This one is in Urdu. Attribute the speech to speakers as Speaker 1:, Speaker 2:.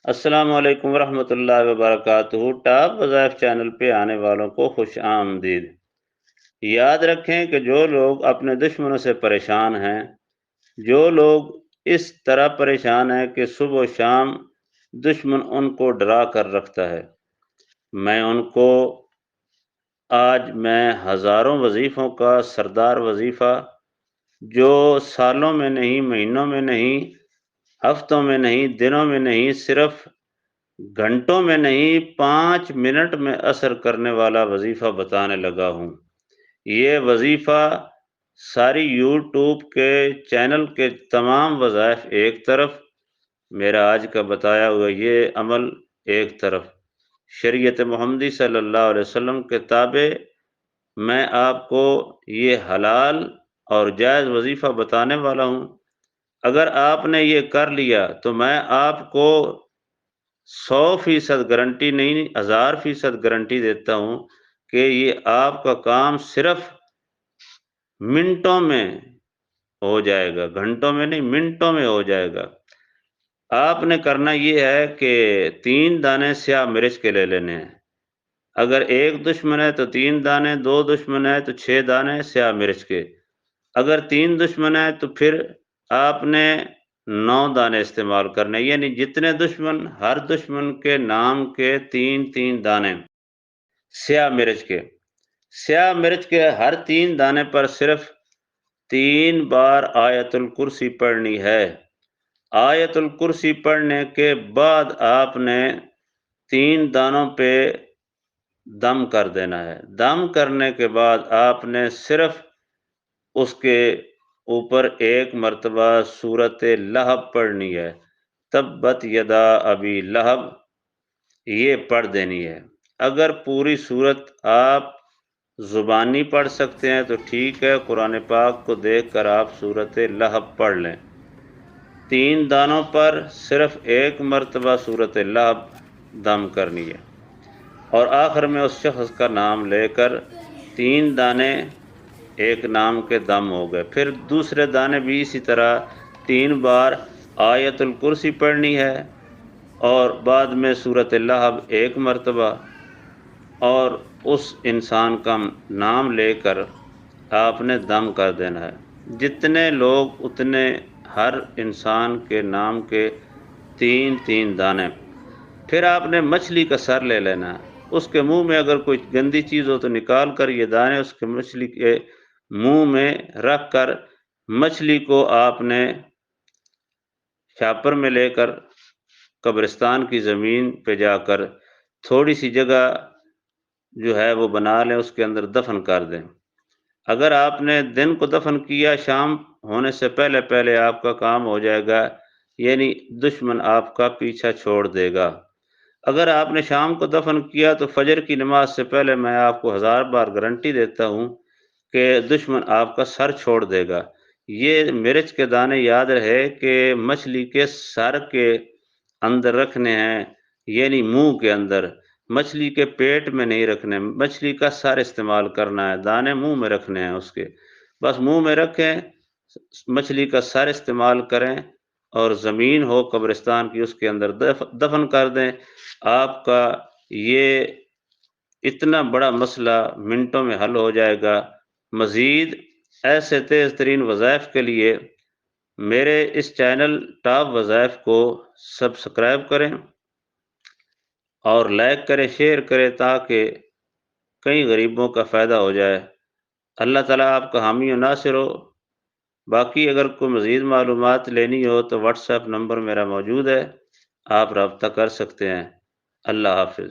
Speaker 1: السلام علیکم ورحمۃ اللہ وبرکاتہ۔ ٹاپ وظائف چینل پہ آنے والوں کو خوش آمدید۔ یاد رکھیں کہ جو لوگ اپنے دشمنوں سے پریشان ہیں، جو لوگ اس طرح پریشان ہیں کہ صبح و شام دشمن ان کو ڈرا کر رکھتا ہے، میں ان کو آج ہزاروں وظیفوں کا سردار وظیفہ، جو سالوں میں نہیں، مہینوں میں نہیں، ہفتوں میں نہیں، دنوں میں نہیں، صرف گھنٹوں میں نہیں، 5 منٹ میں اثر کرنے والا وظیفہ بتانے لگا ہوں۔ یہ وظیفہ ساری یوٹیوب کے چینل کے تمام وظائف ایک طرف، میرا آج کا بتایا ہوا یہ عمل ایک طرف، شریعت محمدی صلی اللہ علیہ وسلم کے تابع میں آپ کو یہ حلال اور جائز وظیفہ بتانے والا ہوں۔ اگر آپ نے یہ کر لیا تو میں آپ کو 100% گارنٹی نہیں، 1000% گارنٹی دیتا ہوں کہ یہ آپ کا کام صرف منٹوں میں ہو جائے گا، گھنٹوں میں نہیں، منٹوں میں ہو جائے گا۔ آپ نے کرنا یہ ہے کہ 3 دانے سیاہ مرچ کے لے لینے ہیں۔ اگر ایک دشمن ہے تو 3 دانے، 2 دشمن ہے تو 6 دانے سیاہ مرچ کے۔ اگر 3 دشمن ہے تو پھر آپ نے 9 دانے استعمال کرنے، یعنی جتنے دشمن، ہر دشمن کے نام کے 3 دانے سیاہ مرچ کے۔ سیاہ مرچ کے ہر 3 دانے پر صرف 3 بار آیت الکرسی پڑھنی ہے۔ آیت الکرسی پڑھنے کے بعد آپ نے 3 دانوں پہ دم کر دینا ہے۔ دم کرنے کے بعد آپ نے صرف اس کے اوپر 1 مرتبہ سورۃ لہب پڑھنی ہے، تبت یدا ابی لہب، یہ پڑھ دینی ہے۔ اگر پوری سورت آپ زبانی پڑھ سکتے ہیں تو ٹھیک ہے، قرآن پاک کو دیکھ کر آپ سورۃ لہب پڑھ لیں۔ 3 دانوں پر صرف 1 مرتبہ سورۃ لہب دم کرنی ہے، اور آخر میں اس شخص کا نام لے کر 3 دانے ایک نام کے دم ہو گئے۔ پھر دوسرے دانے بھی اسی طرح 3 بار آیت الکرسی پڑھنی ہے، اور بعد میں سورۃ لہب 1 مرتبہ، اور اس انسان کا نام لے کر آپ نے دم کر دینا ہے۔ جتنے لوگ اتنے ہر انسان کے نام کے 3 دانے۔ پھر آپ نے مچھلی کا سر لے لینا ہے، اس کے منہ میں اگر کوئی گندی چیز ہو تو نکال کر یہ دانے اس کے مچھلی کے منہ میں رکھ کر مچھلی کو آپ نے شاپر میں لے کر قبرستان کی زمین پہ جا کر تھوڑی سی جگہ جو ہے وہ بنا لیں، اس کے اندر دفن کر دیں۔ اگر آپ نے دن کو دفن کیا، شام ہونے سے پہلے پہلے آپ کا کام ہو جائے گا، یعنی دشمن آپ کا پیچھا چھوڑ دے گا۔ اگر آپ نے شام کو دفن کیا تو فجر کی نماز سے پہلے میں آپ کو 1000 بار گارنٹی دیتا ہوں کہ دشمن آپ کا سر چھوڑ دے گا۔ یہ مرچ کے دانے یاد رہے کہ مچھلی کے سر کے اندر رکھنے ہیں، یعنی منہ کے اندر، مچھلی کے پیٹ میں نہیں رکھنے، مچھلی کا سر استعمال کرنا ہے، دانے منہ میں رکھنے ہیں اس کے، بس منہ میں رکھیں، مچھلی کا سر استعمال کریں، اور زمین ہو قبرستان کی اس کے اندر دفن کر دیں۔ آپ کا یہ اتنا بڑا مسئلہ منٹوں میں حل ہو جائے گا۔ مزید ایسے تیز ترین وظائف کے لیے میرے اس چینل ٹاپ وظائف کو سبسکرائب کریں اور لائک کریں، شیئر کریں، تاکہ کئی غریبوں کا فائدہ ہو جائے۔ اللہ تعالیٰ آپ کا حامی و ناصر ہو۔ باقی اگر کوئی مزید معلومات لینی ہو تو واٹس ایپ نمبر میرا موجود ہے، آپ رابطہ کر سکتے ہیں۔ اللہ حافظ۔